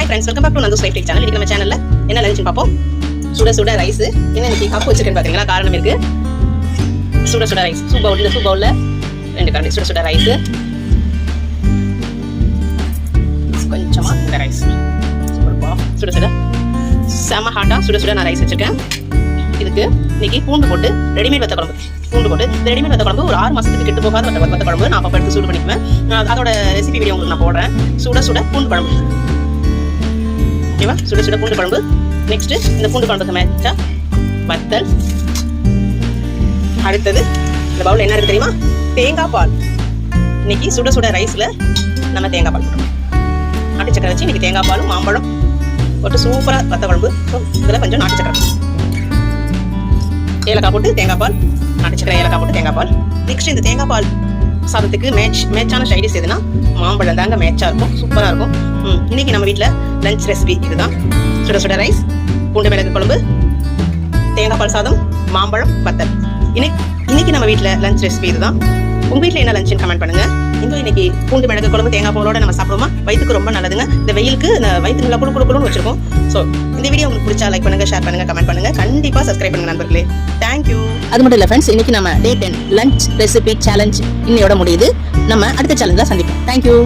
Hi friends, welcome back to Nandu's lifestyle channel. இன்னைக்கு நம்ம சேனல்ல என்ன லஞ்ச்னு பார்ப்போம். சுட சுட ரைஸ். என்ன இன்னைக்கு கப் வச்சிருக்கேன்னு பாத்தீங்களா? காரணம் இருக்கு. சுட சுட ரைஸ். சூப் பவுல்ல 2 கரண்டி சுட சுட ரைஸ். கொஞ்சமா இந்த ரைஸ் சூப்பர்ப்பா. சுட சுட செம ஹாட்டா சுட சுட நான் ரைஸ் வச்சிருக்கேன். இதுக்கு இன்னைக்கு பூண்டு போட்டு ரெடிமேட் வத்த குழம்பு. பூண்டு போட்டு இந்த ரெடிமேட் வத்த குழம்பு ஒரு 6 மாசத்துக்கு கெட்டு போகாத வத்த குழம்பு நான் அப்போ எடுத்து சூடு பண்ணிக்குவேன். அதோட ரெசிபி வீடியோ உங்களுக்கு நான் போடுறேன். சுட சுட பூண்டு குழம்பு. ஓகேவா? சுட சுட பூண்டு குழம்பு. நெக்ஸ்ட் இந்த பூண்டு குழம்புக்கு மேட்சா வத்தல். அடுத்தது இந்த பவுல் என்ன இருக்கு தெரியுமா? தேங்காய் பால். இன்னைக்கு சுட சுட ரைஸ்ல நம்ம தேங்காய் பால் போடுறோம். நாட்டு சக்கரை வச்சு இன்னைக்கு தேங்காய் பாலும் மாம்பழம் போட்டு சூப்பரா வத்த குழம்பு. இதுல கொஞ்சம் நாட்டு சக்கரை, ஏலக்காய் போட்டு தேங்காய் பால், நாட்டு சக்கரை, ஏலக்காய் போட்டு தேங்காய் பால். நெக்ஸ்ட் இந்த தேங்காய் பால் சாதத்துக்கு மேட்சான சைடிஸ் எதுனா மாம்பழம் தாங்க மேட்சா இருக்கும், சூப்பரா இருக்கும். இன்னைக்கு நம்ம வீட்டில் லஞ்ச் ரெசிபி இதுதான். சுட சுட ரைஸ், பூண்டு மிளகு குழம்பு, தேங்காய் பால் சாதம், மாம்பழம், வத்தல். இன்னைக்கு நம்ம வீட்டில் லஞ்ச் ரெசிபி இதுதான். உங்க வீட்டில் என்ன லஞ்சுன்னு கமெண்ட் பண்ணுங்க. இன்னைக்கு பூண்டு மிளகு குழம்பு தேங்காய் பாலோட நம்ம சாப்பிடுவோமா? வயிற்றுக்கு ரொம்ப நல்லதுங்க. இந்த வெயிலுக்கு வயிற்று நல்லா குழுன்னு வச்சிருக்கோம். ஸோ இந்த வீடியோ உங்களுக்கு பிடிச்சா லைக் பண்ணுங்க, ஷேர் பண்ணுங்க, கமெண்ட் பண்ணுங்க, கண்டிப்பா சப்ஸ்கிரைப் பண்ணுங்க நண்பர்களே. தேங்க்யூ. அது மட்டும் இல்ல ஃப்ரெண்ட்ஸ், இன்னைக்கு நம்ம Day 10 லஞ்ச் ரெசிபி சேலஞ்ச் இன்னையோட முடியுது. நம்ம அடுத்த சேலஞ்சில் சந்திப்போம். தேங்க்யூ.